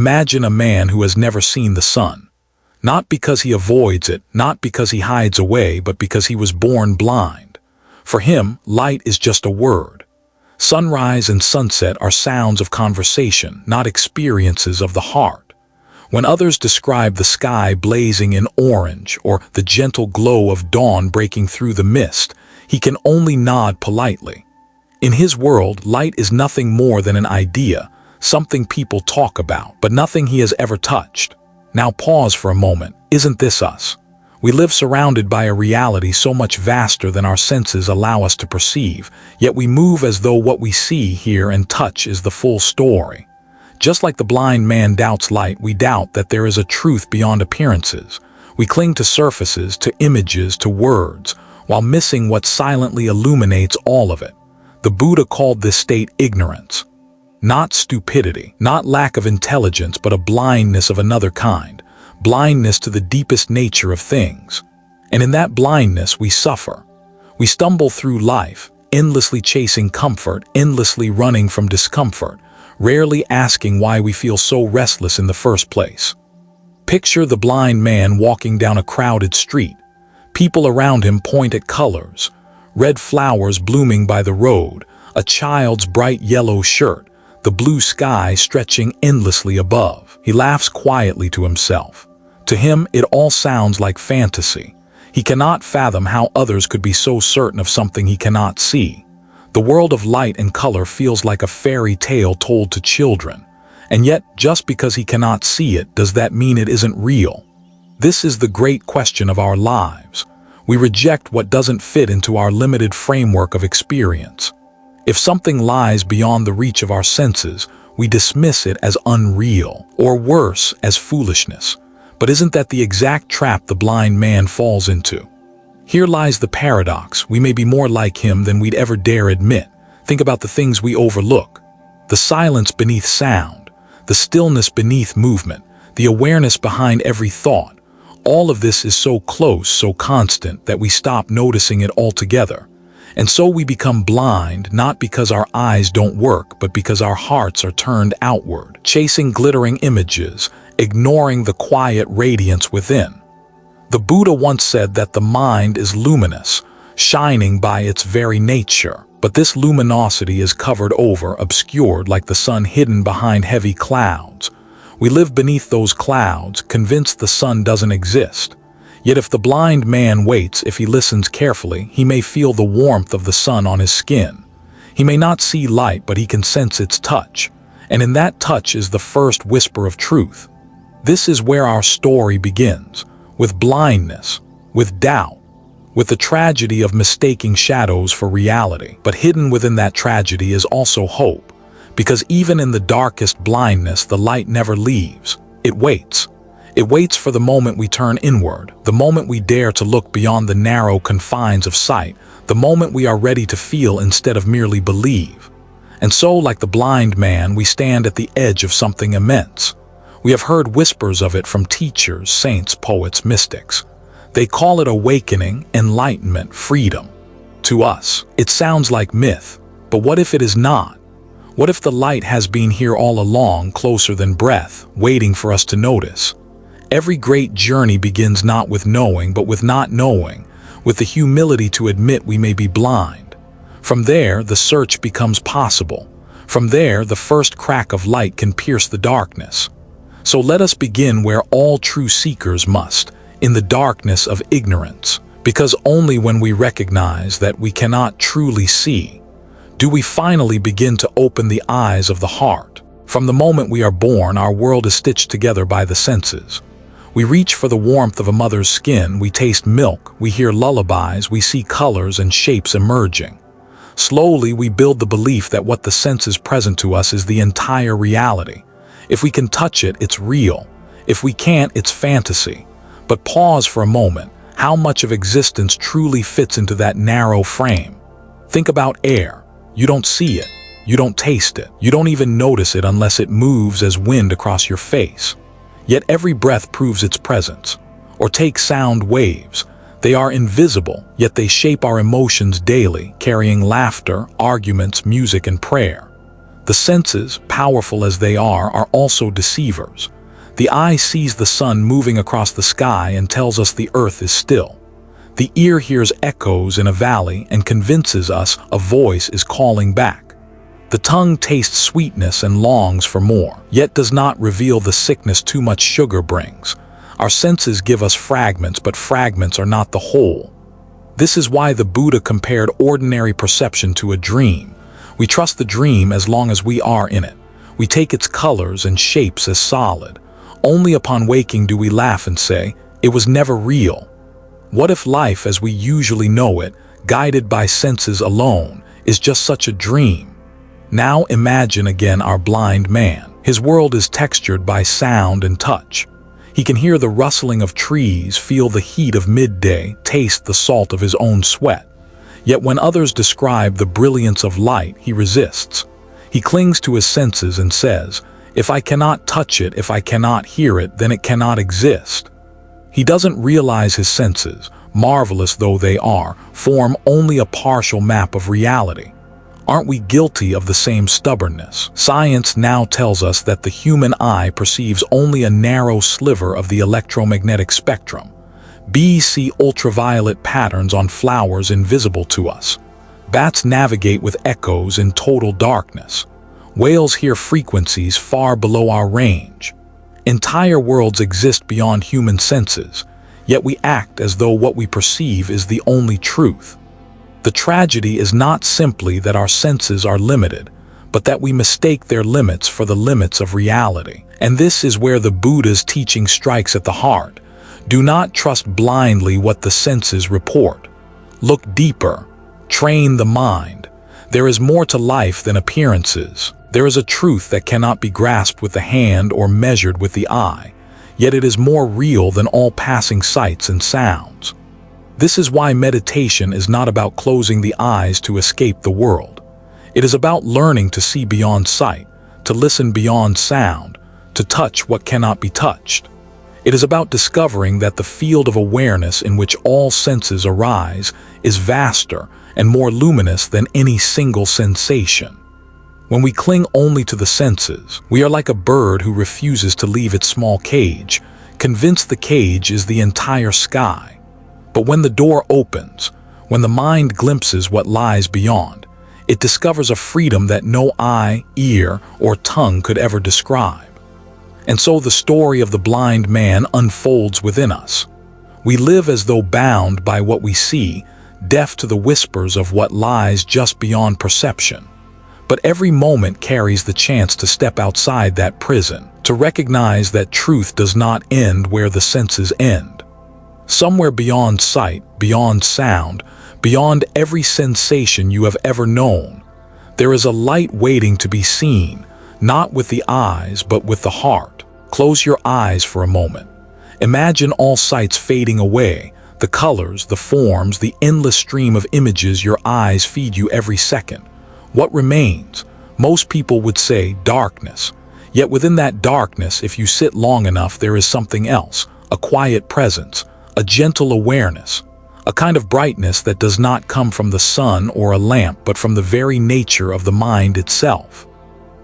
Imagine a man who has never seen the sun. Not because he avoids it, not because he hides away, but because he was born blind. For him, light is just a word. Sunrise and sunset are sounds of conversation, not experiences of the heart. When others describe the sky blazing in orange or the gentle glow of dawn breaking through the mist, he can only nod politely. In his world, light is nothing more than an idea, something people talk about, but nothing he has ever touched. Now pause for a moment. Isn't this us? We live surrounded by a reality so much vaster than our senses allow us to perceive, yet we move as though what we see, hear, and touch is the full story. Just like the blind man doubts light, we doubt that there is a truth beyond appearances. We cling to surfaces, to images, to words, while missing what silently illuminates all of it. The Buddha called this state ignorance. Not stupidity, not lack of intelligence, but a blindness of another kind, blindness to the deepest nature of things. And in that blindness we suffer. We stumble through life, endlessly chasing comfort, endlessly running from discomfort, rarely asking why we feel so restless in the first place. Picture the blind man walking down a crowded street. People around him point at colors, red flowers blooming by the road, a child's bright yellow shirt, the blue sky stretching endlessly above. He laughs quietly to himself. To him, it all sounds like fantasy. He cannot fathom how others could be so certain of something he cannot see. The world of light and color feels like a fairy tale told to children. And yet, just because he cannot see it, does that mean it isn't real? This is the great question of our lives. We reject what doesn't fit into our limited framework of experience. If something lies beyond the reach of our senses, we dismiss it as unreal, or worse, as foolishness. But isn't that the exact trap the blind man falls into? Here lies the paradox. We may be more like him than we'd ever dare admit. Think about the things we overlook. The silence beneath sound, the stillness beneath movement, the awareness behind every thought. All of this is so close, so constant, that we stop noticing it altogether. And so we become blind, not because our eyes don't work, but because our hearts are turned outward, chasing glittering images, ignoring the quiet radiance within. The Buddha once said that the mind is luminous, shining by its very nature. But this luminosity is covered over, obscured like the sun hidden behind heavy clouds. We live beneath those clouds, convinced the sun doesn't exist. Yet if the blind man waits, if he listens carefully, he may feel the warmth of the sun on his skin. He may not see light, but he can sense its touch. And in that touch is the first whisper of truth. This is where our story begins, with blindness, with doubt, with the tragedy of mistaking shadows for reality. But hidden within that tragedy is also hope, because even in the darkest blindness, the light never leaves. It waits. It waits for the moment we turn inward, the moment we dare to look beyond the narrow confines of sight, the moment we are ready to feel instead of merely believe. And so, like the blind man, we stand at the edge of something immense. We have heard whispers of it from teachers, saints, poets, mystics. They call it awakening, enlightenment, freedom. To us, it sounds like myth, but what if it is not? What if the light has been here all along, closer than breath, waiting for us to notice? Every great journey begins not with knowing, but with not knowing, with the humility to admit we may be blind. From there, the search becomes possible. From there, the first crack of light can pierce the darkness. So let us begin where all true seekers must, in the darkness of ignorance, because only when we recognize that we cannot truly see, do we finally begin to open the eyes of the heart. From the moment we are born, our world is stitched together by the senses. We reach for the warmth of a mother's skin, we taste milk, we hear lullabies, we see colors and shapes emerging. Slowly, we build the belief that what the senses present to us is the entire reality. If we can touch it, it's real. If we can't, it's fantasy. But pause for a moment. How much of existence truly fits into that narrow frame? Think about air. You don't see it. You don't taste it. You don't even notice it unless it moves as wind across your face. Yet every breath proves its presence. Or take sound waves. They are invisible, yet they shape our emotions daily, carrying laughter, arguments, music, and prayer. The senses, powerful as they are also deceivers. The eye sees the sun moving across the sky and tells us the earth is still. The ear hears echoes in a valley and convinces us a voice is calling back. The tongue tastes sweetness and longs for more, yet does not reveal the sickness too much sugar brings. Our senses give us fragments, but fragments are not the whole. This is why the Buddha compared ordinary perception to a dream. We trust the dream as long as we are in it. We take its colors and shapes as solid. Only upon waking do we laugh and say, it was never real. What if life as we usually know it, guided by senses alone, is just such a dream? Now imagine again our blind man. His world is textured by sound and touch. He can hear the rustling of trees, feel the heat of midday, taste the salt of his own sweat. Yet when others describe the brilliance of light, he resists. He clings to his senses and says, if I cannot touch it, if I cannot hear it, then it cannot exist. He doesn't realize his senses, marvelous though they are, form only a partial map of reality. Aren't we guilty of the same stubbornness? Science now tells us that the human eye perceives only a narrow sliver of the electromagnetic spectrum. Bees see ultraviolet patterns on flowers invisible to us. Bats navigate with echoes in total darkness. Whales hear frequencies far below our range. Entire worlds exist beyond human senses, yet we act as though what we perceive is the only truth. The tragedy is not simply that our senses are limited, but that we mistake their limits for the limits of reality. And this is where the Buddha's teaching strikes at the heart. Do not trust blindly what the senses report. Look deeper. Train the mind. There is more to life than appearances. There is a truth that cannot be grasped with the hand or measured with the eye, yet it is more real than all passing sights and sounds. This is why meditation is not about closing the eyes to escape the world. It is about learning to see beyond sight, to listen beyond sound, to touch what cannot be touched. It is about discovering that the field of awareness in which all senses arise is vaster and more luminous than any single sensation. When we cling only to the senses, we are like a bird who refuses to leave its small cage, convinced the cage is the entire sky. But when the door opens, when the mind glimpses what lies beyond, it discovers a freedom that no eye, ear, or tongue could ever describe. And so the story of the blind man unfolds within us. We live as though bound by what we see, deaf to the whispers of what lies just beyond perception. But every moment carries the chance to step outside that prison, to recognize that truth does not end where the senses end. Somewhere beyond sight, beyond sound, beyond every sensation you have ever known, there is a light waiting to be seen, not with the eyes, but with the heart. Close your eyes for a moment. Imagine all sights fading away, the colors, the forms, the endless stream of images your eyes feed you every second. What remains? Most people would say darkness. Yet within that darkness, if you sit long enough, there is something else, a quiet presence, a gentle awareness, a kind of brightness that does not come from the sun or a lamp, but from the very nature of the mind itself.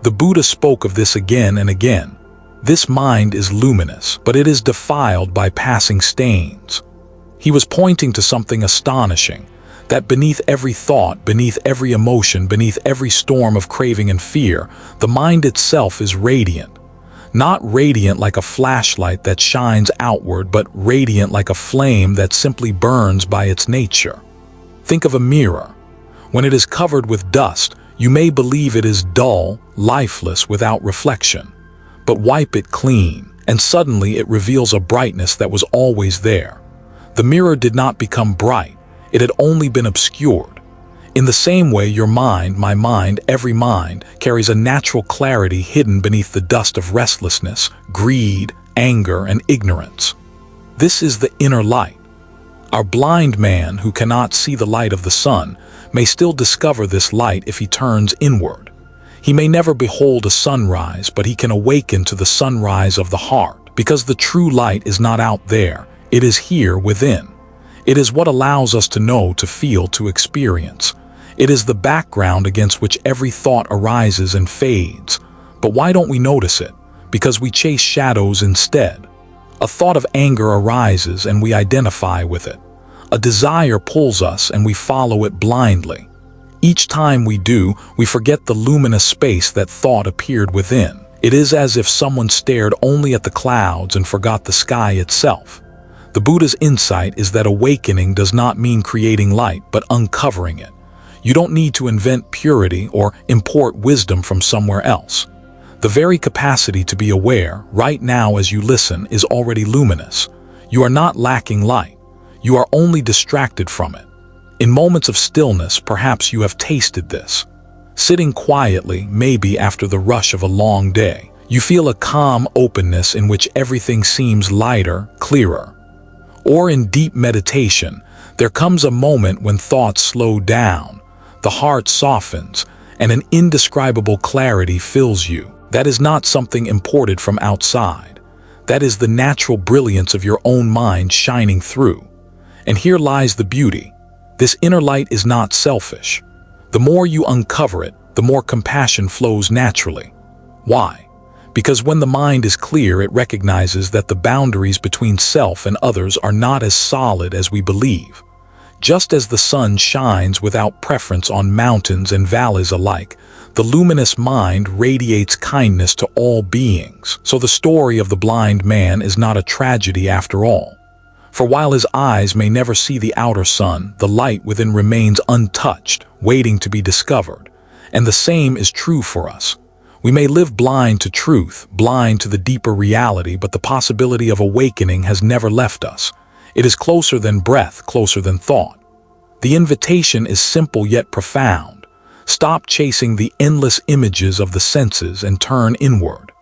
The Buddha spoke of this again and again. This mind is luminous, but it is defiled by passing stains. He was pointing to something astonishing, that beneath every thought, beneath every emotion, beneath every storm of craving and fear, the mind itself is radiant. Not radiant like a flashlight that shines outward, but radiant like a flame that simply burns by its nature. Think of a mirror. When it is covered with dust, you may believe it is dull, lifeless, without reflection. But wipe it clean, and suddenly it reveals a brightness that was always there. The mirror did not become bright, it had only been obscured. In the same way, your mind, my mind, every mind, carries a natural clarity hidden beneath the dust of restlessness, greed, anger, and ignorance. This is the inner light. Our blind man, who cannot see the light of the sun, may still discover this light if he turns inward. He may never behold a sunrise, but he can awaken to the sunrise of the heart, because the true light is not out there, it is here within. It is what allows us to know, to feel, to experience. It is the background against which every thought arises and fades. But why don't we notice it? Because we chase shadows instead. A thought of anger arises and we identify with it. A desire pulls us and we follow it blindly. Each time we do, we forget the luminous space that thought appeared within. It is as if someone stared only at the clouds and forgot the sky itself. The Buddha's insight is that awakening does not mean creating light, but uncovering it. You don't need to invent purity or import wisdom from somewhere else. The very capacity to be aware, right now as you listen, is already luminous. You are not lacking light. You are only distracted from it. In moments of stillness, perhaps you have tasted this. Sitting quietly, maybe after the rush of a long day, you feel a calm openness in which everything seems lighter, clearer. Or in deep meditation, there comes a moment when thoughts slow down, the heart softens, and an indescribable clarity fills you. That is not something imported from outside. That is the natural brilliance of your own mind shining through. And here lies the beauty. This inner light is not selfish. The more you uncover it, the more compassion flows naturally. Why? Because when the mind is clear, it recognizes that the boundaries between self and others are not as solid as we believe. Just as the sun shines without preference on mountains and valleys alike, the luminous mind radiates kindness to all beings. So the story of the blind man is not a tragedy after all. For while his eyes may never see the outer sun, the light within remains untouched, waiting to be discovered. And the same is true for us. We may live blind to truth, blind to the deeper reality, but the possibility of awakening has never left us. It is closer than breath, closer than thought. The invitation is simple yet profound. Stop chasing the endless images of the senses and turn inward.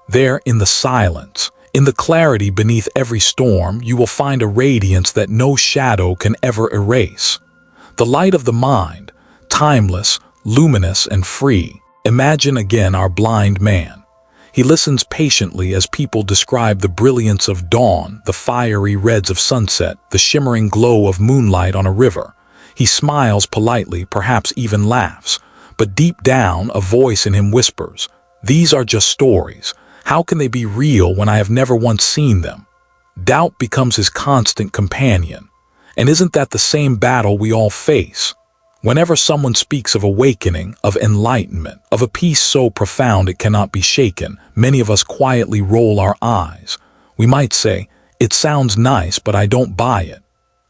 There, in the silence, in the clarity beneath every storm, you will find a radiance that no shadow can ever erase. The light of the mind, timeless, luminous, and free. Imagine again our blind man. He listens patiently as people describe the brilliance of dawn, the fiery reds of sunset, the shimmering glow of moonlight on a river. He smiles politely, perhaps even laughs. But deep down, a voice in him whispers, "These are just stories. How can they be real when I have never once seen them?" Doubt becomes his constant companion. And isn't that the same battle we all face? Whenever someone speaks of awakening, of enlightenment, of a peace so profound it cannot be shaken, many of us quietly roll our eyes. We might say, "It sounds nice, but I don't buy it."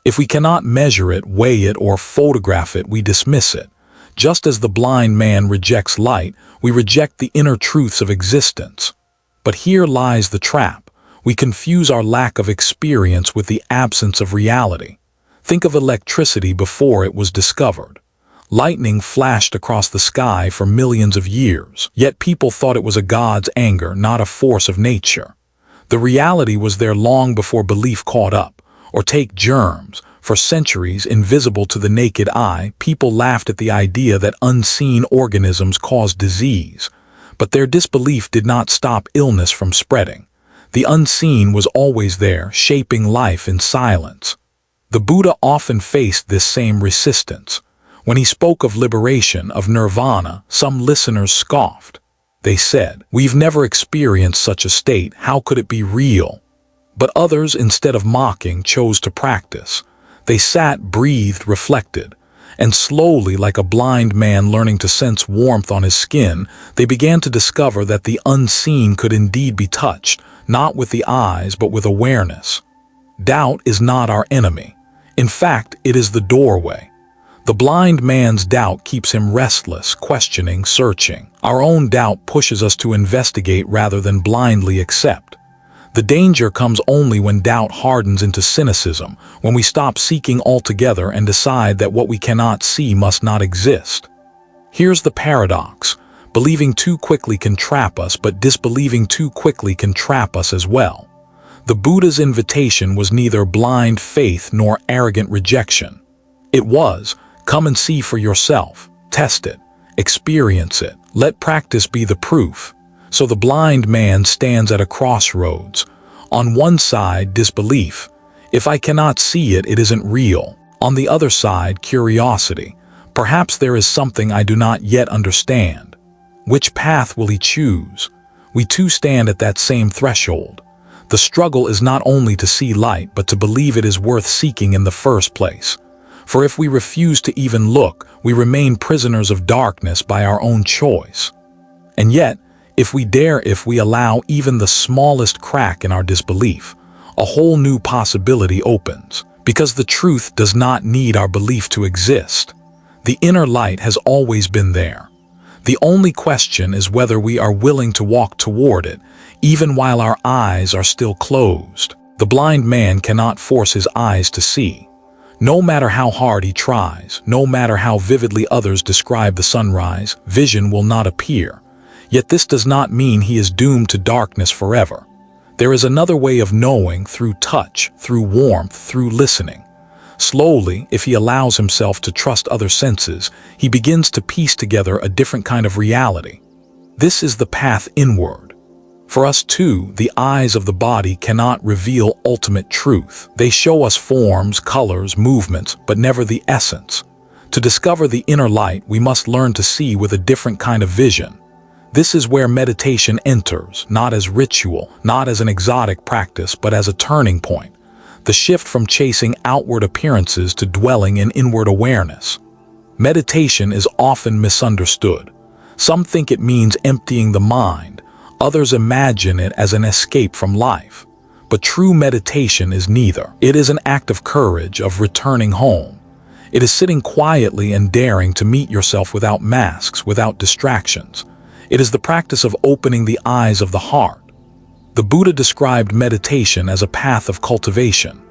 If we cannot measure it, weigh it, or photograph it, we dismiss it. Just as the blind man rejects light, we reject the inner truths of existence. But here lies the trap. We confuse our lack of experience with the absence of reality. Think of electricity before it was discovered. Lightning flashed across the sky for millions of years, yet people thought it was a god's anger, not a force of nature. The reality was there long before belief caught up. Or take germs. For centuries, invisible to the naked eye, people laughed at the idea that unseen organisms caused disease. But their disbelief did not stop illness from spreading. The unseen was always there, shaping life in silence. The Buddha often faced this same resistance. When he spoke of liberation, of nirvana, some listeners scoffed. They said, "We've never experienced such a state, how could it be real?" But others, instead of mocking, chose to practice. They sat, breathed, reflected. And slowly, like a blind man learning to sense warmth on his skin, they began to discover that the unseen could indeed be touched, not with the eyes, but with awareness. Doubt is not our enemy. In fact, it is the doorway. The blind man's doubt keeps him restless, questioning, searching. Our own doubt pushes us to investigate rather than blindly accept. The danger comes only when doubt hardens into cynicism, when we stop seeking altogether and decide that what we cannot see must not exist. Here's the paradox. Believing too quickly can trap us, but disbelieving too quickly can trap us as well. The Buddha's invitation was neither blind faith nor arrogant rejection. It was, come and see for yourself, test it, experience it, let practice be the proof. So the blind man stands at a crossroads. On one side, disbelief. If I cannot see it, it isn't real. On the other side, curiosity. Perhaps there is something I do not yet understand. Which path will he choose? We too stand at that same threshold. The struggle is not only to see light, but to believe it is worth seeking in the first place. For if we refuse to even look, we remain prisoners of darkness by our own choice. And yet, if we allow even the smallest crack in our disbelief, a whole new possibility opens. Because the truth does not need our belief to exist. The inner light has always been there. The only question is whether we are willing to walk toward it, even while our eyes are still closed. The blind man cannot force his eyes to see. No matter how hard he tries, no matter how vividly others describe the sunrise, vision will not appear. Yet this does not mean he is doomed to darkness forever. There is another way of knowing, through touch, through warmth, through listening. Slowly, if he allows himself to trust other senses, he begins to piece together a different kind of reality. This is the path inward. For us too, the eyes of the body cannot reveal ultimate truth. They show us forms, colors, movements, but never the essence. To discover the inner light, we must learn to see with a different kind of vision. This is where meditation enters, not as ritual, not as an exotic practice, but as a turning point. The shift from chasing outward appearances to dwelling in inward awareness. Meditation is often misunderstood. Some think it means emptying the mind. Others imagine it as an escape from life. But true meditation is neither. It is an act of courage, of returning home. It is sitting quietly and daring to meet yourself without masks, without distractions. It is the practice of opening the eyes of the heart. The Buddha described meditation as a path of cultivation.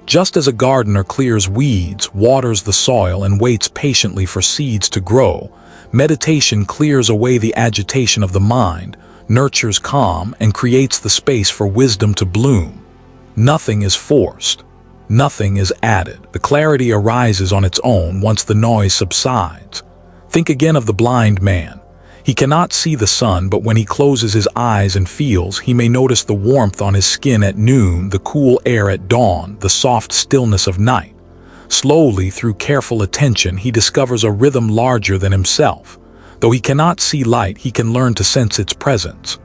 Just as a gardener clears weeds, waters the soil, and waits patiently for seeds to grow, meditation clears away the agitation of the mind, nurtures calm, and creates the space for wisdom to bloom. Nothing is forced. Nothing is added. The clarity arises on its own once the noise subsides. Think again of the blind man. He cannot see the sun, but when he closes his eyes and feels, he may notice the warmth on his skin at noon, the cool air at dawn, the soft stillness of night. Slowly, through careful attention, he discovers a rhythm larger than himself. Though he cannot see light, he can learn to sense its presence.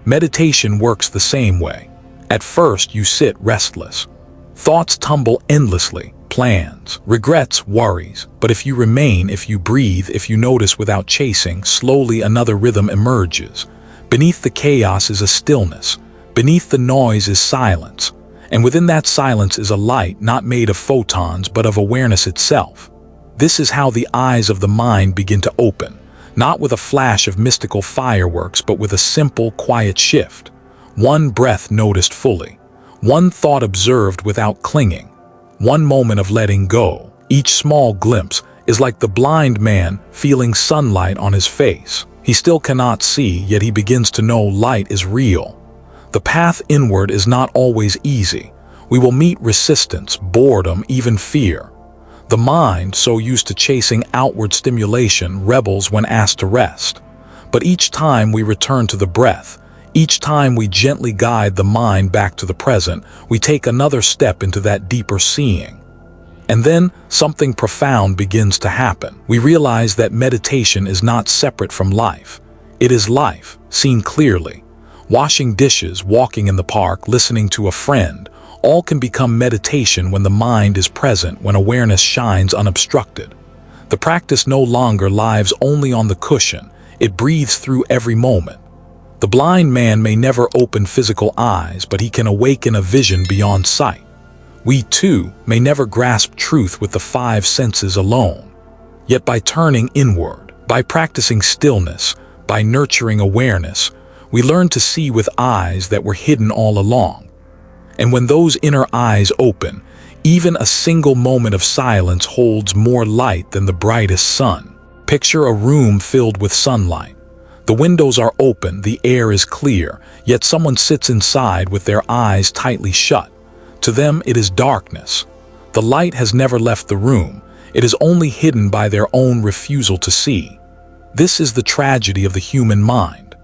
Meditation works the same way. At first, you sit restless. Thoughts tumble endlessly. Plans, regrets, worries. But if you remain, if you breathe, if you notice without chasing, slowly another rhythm emerges. Beneath the chaos is a stillness. Beneath the noise is silence. And within that silence is a light not made of photons but of awareness itself. This is how the eyes of the mind begin to open, not with a flash of mystical fireworks but with a simple, quiet shift. One breath noticed fully. One thought observed without clinging. One moment of letting go. Each small glimpse is like the blind man feeling sunlight on his face. He still cannot see, yet he begins to know light is real. The path inward is not always easy. We will meet resistance, boredom, even fear. The mind, so used to chasing outward stimulation, rebels when asked to rest. But each time we return to the breath, each time we gently guide the mind back to the present, we take another step into that deeper seeing. And then something profound begins to happen. We realize that meditation is not separate from life. It is life, seen clearly. Washing dishes, walking in the park, listening to a friend, all can become meditation when the mind is present, when awareness shines unobstructed. The practice no longer lives only on the cushion. It breathes through every moment. The blind man may never open physical eyes, but he can awaken a vision beyond sight. We too may never grasp truth with the five senses alone. Yet by turning inward, by practicing stillness, by nurturing awareness, we learn to see with eyes that were hidden all along. And when those inner eyes open, even a single moment of silence holds more light than the brightest sun. Picture a room filled with sunlight. The windows are open, the air is clear, yet someone sits inside with their eyes tightly shut. To them, it is darkness. The light has never left the room. It is only hidden by their own refusal to see. This is the tragedy of the human mind.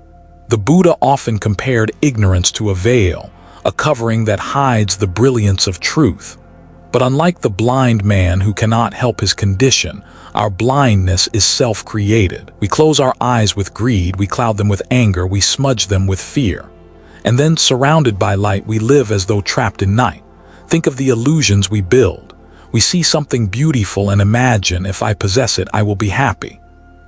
The Buddha often compared ignorance to a veil, a covering that hides the brilliance of truth. But unlike the blind man who cannot help his condition, Our blindness is self-created. We close our eyes with greed, we cloud them with anger, we smudge them with fear. And then, surrounded by light, we live as though trapped in night. Think of the illusions we build. We see something beautiful and imagine, if I possess it, I will be happy.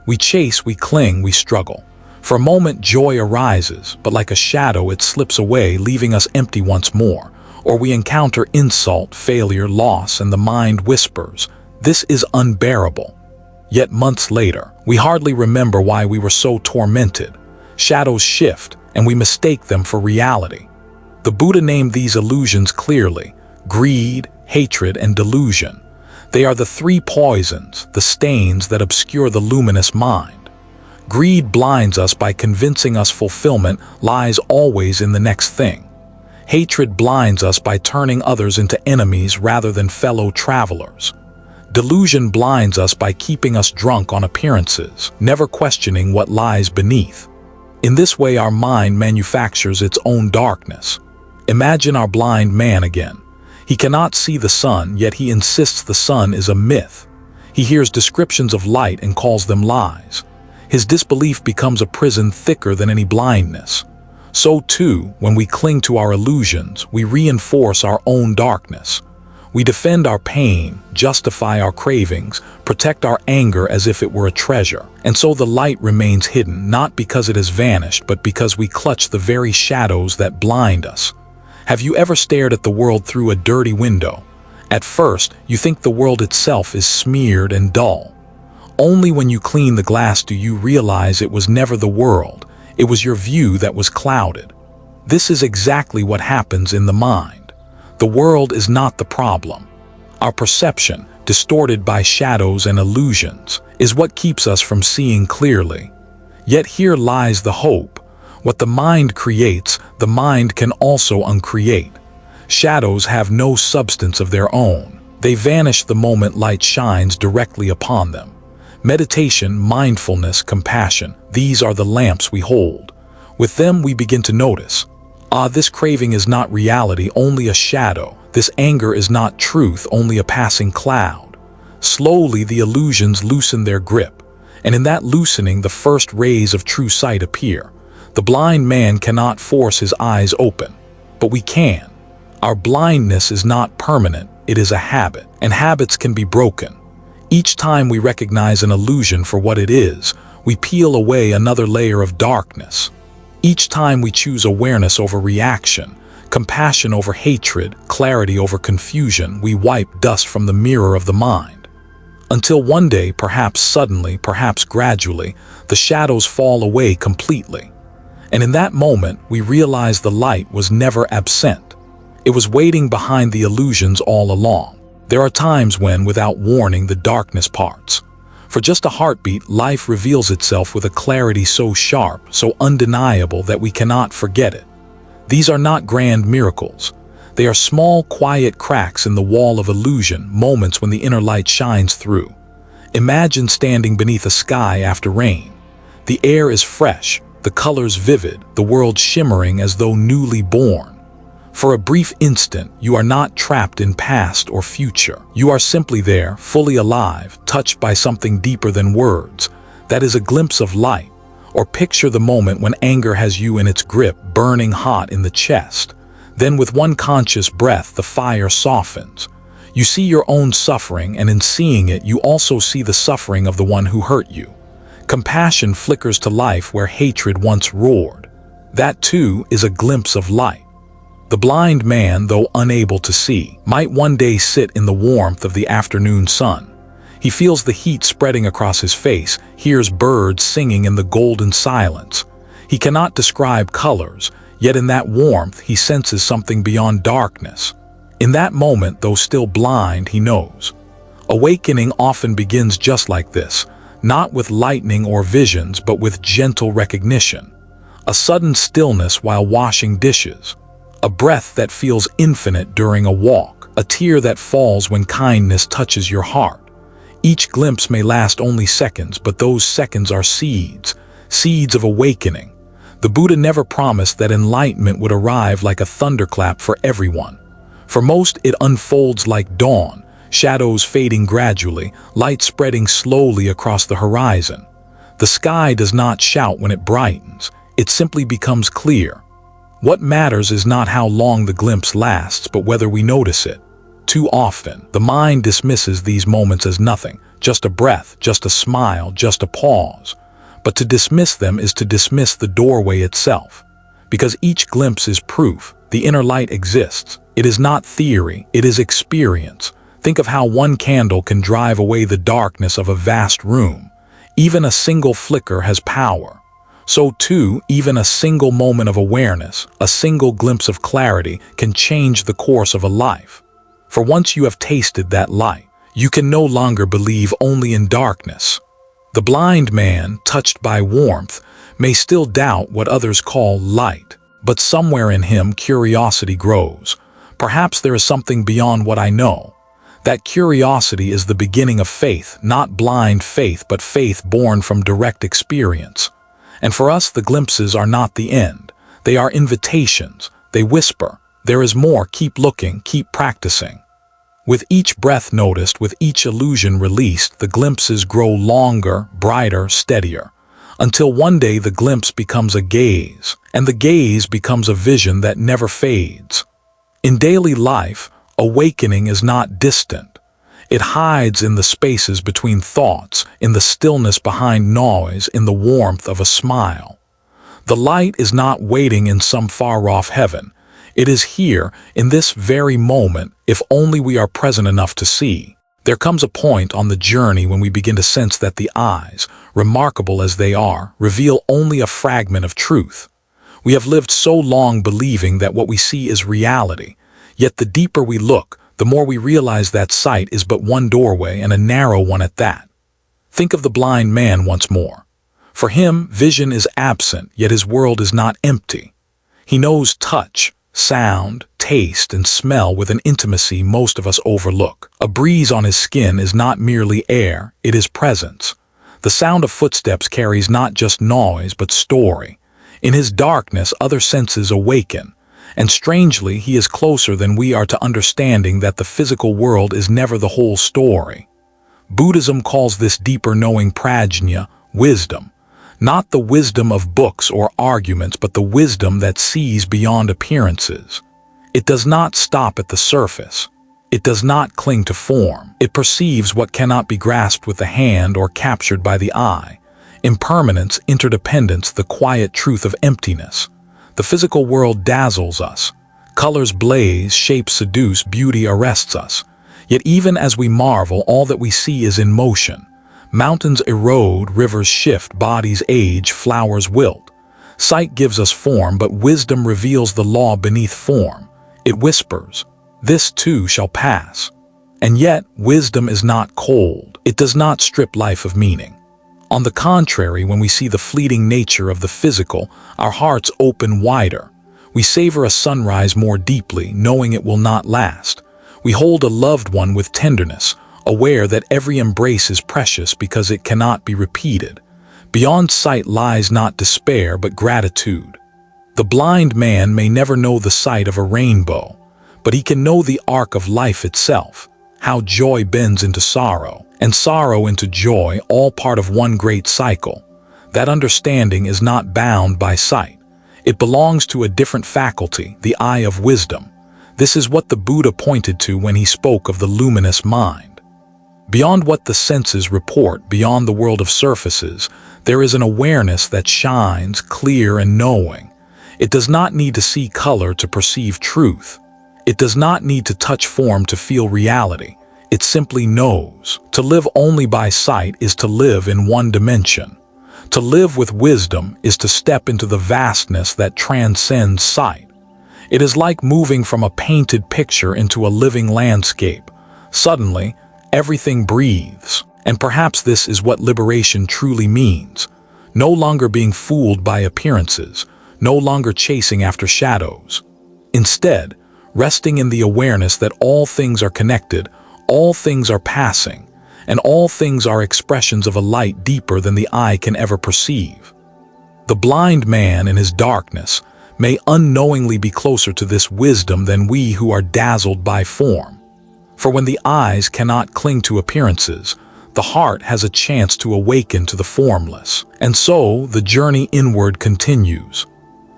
We chase, we cling, we struggle. For a moment, joy arises, but like a shadow, it slips away, leaving us empty once more. Or we encounter insult, failure, loss, and the mind whispers, "This is unbearable." Yet months later, we hardly remember why we were so tormented. Shadows shift, and we mistake them for reality. The Buddha named these illusions clearly: greed, hatred, and delusion. They are the three poisons, the stains that obscure the luminous mind. Greed blinds us by convincing us fulfillment lies always in the next thing. Hatred blinds us by turning others into enemies rather than fellow travelers. Delusion blinds us by keeping us drunk on appearances, never questioning what lies beneath. In this way, our mind manufactures its own darkness. Imagine our blind man again. He cannot see the sun, yet he insists the sun is a myth. He hears descriptions of light and calls them lies. His disbelief becomes a prison thicker than any blindness. So too, when we cling to our illusions, we reinforce our own darkness. We defend our pain, justify our cravings, protect our anger as if it were a treasure. And so the light remains hidden, not because it has vanished, but because we clutch the very shadows that blind us. Have you ever stared at the world through a dirty window? At first, you think the world itself is smeared and dull. Only when you clean the glass do you realize it was never the world. It was your view that was clouded. This is exactly what happens in the mind. The world is not the problem. Our perception, distorted by shadows and illusions, is what keeps us from seeing clearly. Yet here lies the hope. What the mind creates, the mind can also uncreate. Shadows have no substance of their own. They vanish the moment light shines directly upon them. Meditation, mindfulness, compassion, these are the lamps we hold. With them we begin to notice. This craving is not reality, only a shadow. This anger is not truth, only a passing cloud. Slowly the illusions loosen their grip, and in that loosening the first rays of true sight appear. The blind man cannot force his eyes open, but we can. Our blindness is not permanent, it is a habit, and habits can be broken. Each time we recognize an illusion for what it is, we peel away another layer of darkness. Each time we choose awareness over reaction, compassion over hatred, clarity over confusion, we wipe dust from the mirror of the mind. Until one day, perhaps suddenly, perhaps gradually, the shadows fall away completely. And in that moment, we realize the light was never absent. It was waiting behind the illusions all along. There are times when, without warning, the darkness parts. For just a heartbeat, life reveals itself with a clarity so sharp, so undeniable that we cannot forget it. These are not grand miracles. They are small, quiet cracks in the wall of illusion, moments when the inner light shines through. Imagine standing beneath a sky after rain. The air is fresh, the colors vivid, the world shimmering as though newly born. For a brief instant, you are not trapped in past or future. You are simply there, fully alive, touched by something deeper than words. That is a glimpse of light. Or picture the moment when anger has you in its grip, burning hot in the chest. Then with one conscious breath, the fire softens. You see your own suffering, and in seeing it, you also see the suffering of the one who hurt you. Compassion flickers to life where hatred once roared. That too is a glimpse of light. The blind man, though unable to see, might one day sit in the warmth of the afternoon sun. He feels the heat spreading across his face, hears birds singing in the golden silence. He cannot describe colors, yet in that warmth he senses something beyond darkness. In that moment, though still blind, he knows. Awakening often begins just like this, not with lightning or visions, but with gentle recognition. A sudden stillness while washing dishes. A breath that feels infinite during a walk, a tear that falls when kindness touches your heart. Each glimpse may last only seconds, but those seconds are seeds, seeds of awakening. The Buddha never promised that enlightenment would arrive like a thunderclap for everyone. For most, it unfolds like dawn, shadows fading gradually, light spreading slowly across the horizon. The sky does not shout when it brightens, it simply becomes clear. What matters is not how long the glimpse lasts, but whether we notice it. Too often, the mind dismisses these moments as nothing, just a breath, just a smile, just a pause. But to dismiss them is to dismiss the doorway itself. Because each glimpse is proof, the inner light exists. It is not theory, it is experience. Think of how one candle can drive away the darkness of a vast room. Even a single flicker has power. So too, even a single moment of awareness, a single glimpse of clarity can change the course of a life. For once you have tasted that light, you can no longer believe only in darkness. The blind man, touched by warmth, may still doubt what others call light, but somewhere in him curiosity grows. Perhaps there is something beyond what I know. That curiosity is the beginning of faith, not blind faith, but faith born from direct experience. And for us, the glimpses are not the end. They are invitations. They whisper, "There is more, keep looking, keep practicing." With each breath noticed, with each illusion released, the glimpses grow longer, brighter, steadier, until one day the glimpse becomes a gaze, and the gaze becomes a vision that never fades. In daily life, awakening is not distant. It hides in the spaces between thoughts, in the stillness behind noise, in the warmth of a smile. The light is not waiting in some far-off heaven. It is here, in this very moment, if only we are present enough to see. There comes a point on the journey when we begin to sense that the eyes, remarkable as they are, reveal only a fragment of truth. We have lived so long believing that what we see is reality, yet the deeper we look, the more we realize that sight is but one doorway, and a narrow one at that. Think of the blind man once more. For him, vision is absent, yet his world is not empty. He knows touch, sound, taste, and smell with an intimacy most of us overlook. A breeze on his skin is not merely air, it is presence. The sound of footsteps carries not just noise, but story. In his darkness, other senses awaken. And strangely, he is closer than we are to understanding that the physical world is never the whole story. Buddhism calls this deeper knowing prajna, wisdom. Not the wisdom of books or arguments, but the wisdom that sees beyond appearances. It does not stop at the surface. It does not cling to form. It perceives what cannot be grasped with the hand or captured by the eye. Impermanence, interdependence, the quiet truth of emptiness. The physical world dazzles us. Colors blaze, shapes seduce, beauty arrests us. Yet even as we marvel, all that we see is in motion. Mountains erode, rivers shift, bodies age, flowers wilt. Sight gives us form, but wisdom reveals the law beneath form. It whispers, "This too shall pass." And yet, wisdom is not cold. It does not strip life of meaning. On the contrary, when we see the fleeting nature of the physical, our hearts open wider. We savor a sunrise more deeply, knowing it will not last. We hold a loved one with tenderness, aware that every embrace is precious because it cannot be repeated. Beyond sight lies not despair, but gratitude. The blind man may never know the sight of a rainbow, but he can know the arc of life itself, how joy bends into sorrow, and sorrow into joy, all part of one great cycle. That understanding is not bound by sight. It belongs to a different faculty, the eye of wisdom. This is what the Buddha pointed to when he spoke of the luminous mind. Beyond what the senses report, beyond the world of surfaces, there is an awareness that shines, clear and knowing. It does not need to see color to perceive truth. It does not need to touch form to feel reality. It simply knows. To live only by sight is to live in one dimension. To live with wisdom is to step into the vastness that transcends sight. It is like moving from a painted picture into a living landscape. Suddenly, everything breathes, and perhaps this is what liberation truly means. No longer being fooled by appearances, no longer chasing after shadows. Instead, resting in the awareness that all things are connected, all things are passing, and all things are expressions of a light deeper than the eye can ever perceive. The blind man in his darkness may unknowingly be closer to this wisdom than we who are dazzled by form. For when the eyes cannot cling to appearances, the heart has a chance to awaken to the formless. And so the journey inward continues.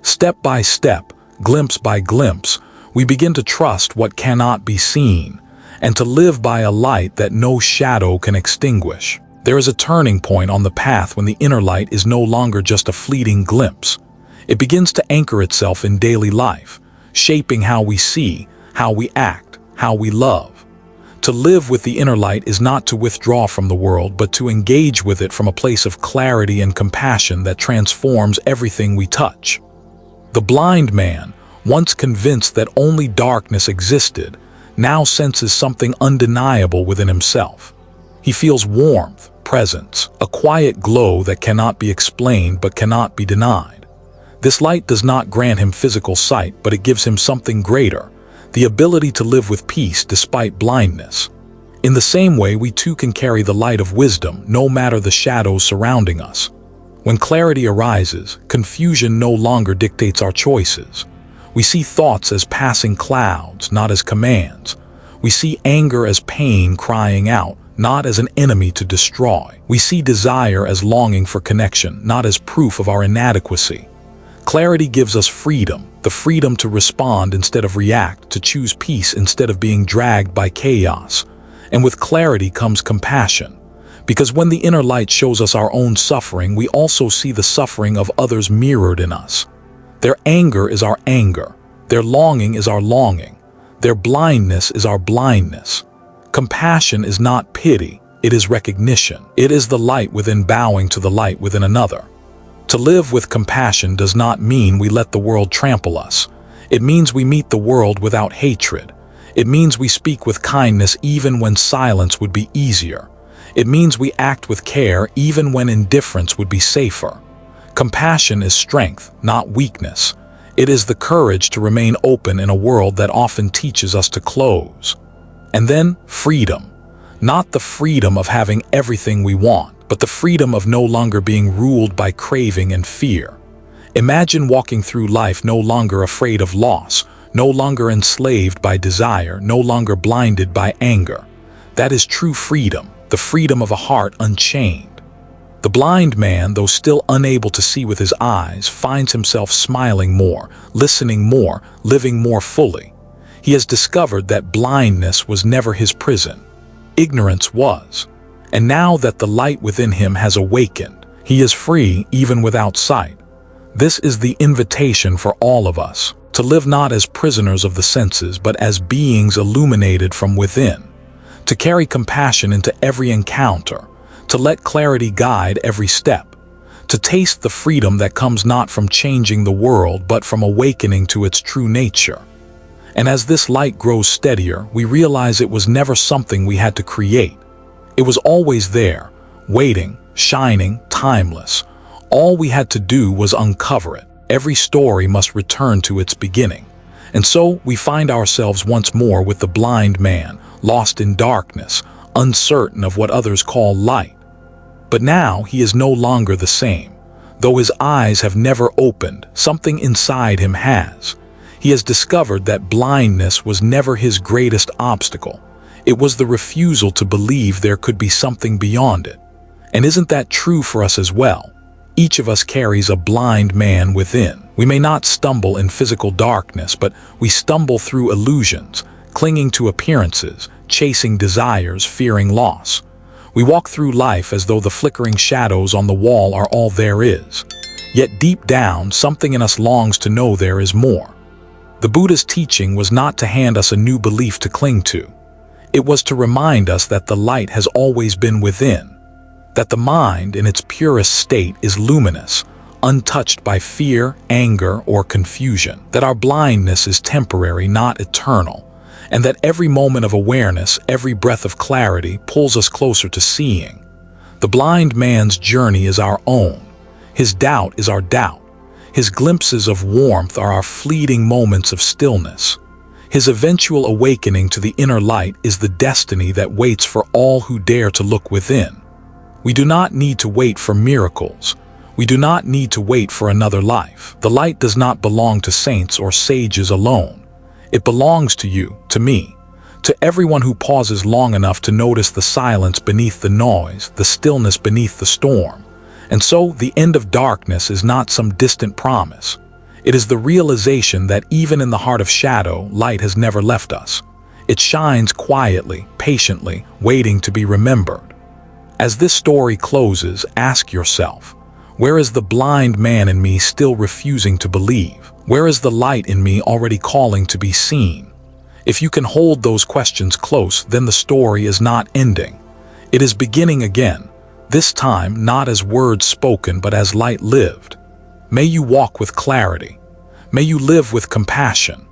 Step by step, glimpse by glimpse, we begin to trust what cannot be seen, and to live by a light that no shadow can extinguish. There is a turning point on the path when the inner light is no longer just a fleeting glimpse. It begins to anchor itself in daily life, shaping how we see, how we act, how we love. To live with the inner light is not to withdraw from the world, but to engage with it from a place of clarity and compassion that transforms everything we touch. The blind man, once convinced that only darkness existed, now senses something undeniable within himself. He feels warmth, presence, a quiet glow that cannot be explained but cannot be denied. This light does not grant him physical sight, but it gives him something greater, the ability to live with peace despite blindness. In the same way, we too can carry the light of wisdom no matter the shadows surrounding us. When clarity arises, confusion no longer dictates our choices. We see thoughts as passing clouds, not as commands. We see anger as pain crying out, not as an enemy to destroy. We see desire as longing for connection, not as proof of our inadequacy. Clarity gives us freedom, the freedom to respond instead of react, to choose peace instead of being dragged by chaos. And with clarity comes compassion, because when the inner light shows us our own suffering, we also see the suffering of others mirrored in us. Their anger is our anger, their longing is our longing, their blindness is our blindness. Compassion is not pity, it is recognition. It is the light within bowing to the light within another. To live with compassion does not mean we let the world trample us. It means we meet the world without hatred. It means we speak with kindness even when silence would be easier. It means we act with care even when indifference would be safer. Compassion is strength, not weakness. It is the courage to remain open in a world that often teaches us to close. And then freedom. Not the freedom of having everything we want, but the freedom of no longer being ruled by craving and fear. Imagine walking through life no longer afraid of loss, no longer enslaved by desire, no longer blinded by anger. That is true freedom, the freedom of a heart unchained. The blind man, though still unable to see with his eyes, finds himself smiling more, listening more, living more fully. He has discovered that blindness was never his prison. Ignorance was. And now that the light within him has awakened, he is free even without sight. This is the invitation for all of us, to live not as prisoners of the senses, but as beings illuminated from within, to carry compassion into every encounter, to let clarity guide every step, to taste the freedom that comes not from changing the world, but from awakening to its true nature. And as this light grows steadier, we realize it was never something we had to create. It was always there, waiting, shining, timeless. All we had to do was uncover it. Every story must return to its beginning. And so we find ourselves once more with the blind man, lost in darkness, uncertain of what others call light. But now he is no longer the same. Though his eyes have never opened, something inside him has. He has discovered that blindness was never his greatest obstacle. It was the refusal to believe there could be something beyond it. And isn't that true for us as well? Each of us carries a blind man within. We may not stumble in physical darkness, but we stumble through illusions, clinging to appearances, chasing desires, fearing loss. We walk through life as though the flickering shadows on the wall are all there is. Yet deep down, something in us longs to know there is more. The Buddha's teaching was not to hand us a new belief to cling to. It was to remind us that the light has always been within, that the mind in its purest state is luminous, untouched by fear, anger, or confusion, that our blindness is temporary, not eternal, and that every moment of awareness, every breath of clarity pulls us closer to seeing. The blind man's journey is our own. His doubt is our doubt. His glimpses of warmth are our fleeting moments of stillness. His eventual awakening to the inner light is the destiny that waits for all who dare to look within. We do not need to wait for miracles. We do not need to wait for another life. The light does not belong to saints or sages alone. It belongs to you, to me, To everyone who pauses long enough to notice the silence beneath the noise, the stillness beneath the storm. And so, the end of darkness is not some distant promise. It is the realization that even in the heart of shadow, light has never left us. It shines quietly, patiently, waiting to be remembered. As this story closes, ask yourself, where is the blind man in me still refusing to believe? Where is the light in me already calling to be seen? If you can hold those questions close, then the story is not ending. It is beginning again, this time not as words spoken but as light lived. May you walk with clarity. May you live with compassion.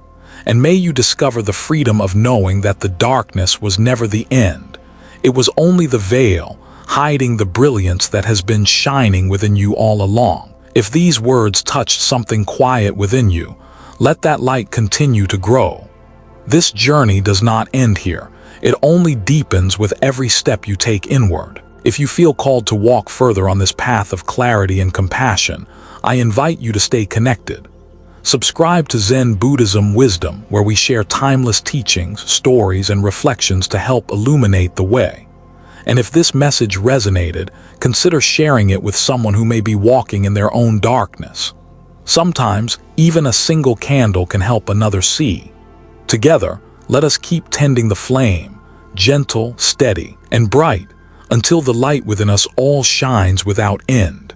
And may you discover the freedom of knowing that the darkness was never the end. It was only the veil, hiding the brilliance that has been shining within you all along. If these words touched something quiet within you, let that light continue to grow. This journey does not end here. It only deepens with every step you take inward. If you feel called to walk further on this path of clarity and compassion, I invite you to stay connected. Subscribe to Zen Buddhism Wisdom, where we share timeless teachings, stories, and reflections to help illuminate the way. And if this message resonated, consider sharing it with someone who may be walking in their own darkness. Sometimes, even a single candle can help another see. Together, let us keep tending the flame, gentle, steady, and bright, until the light within us all shines without end.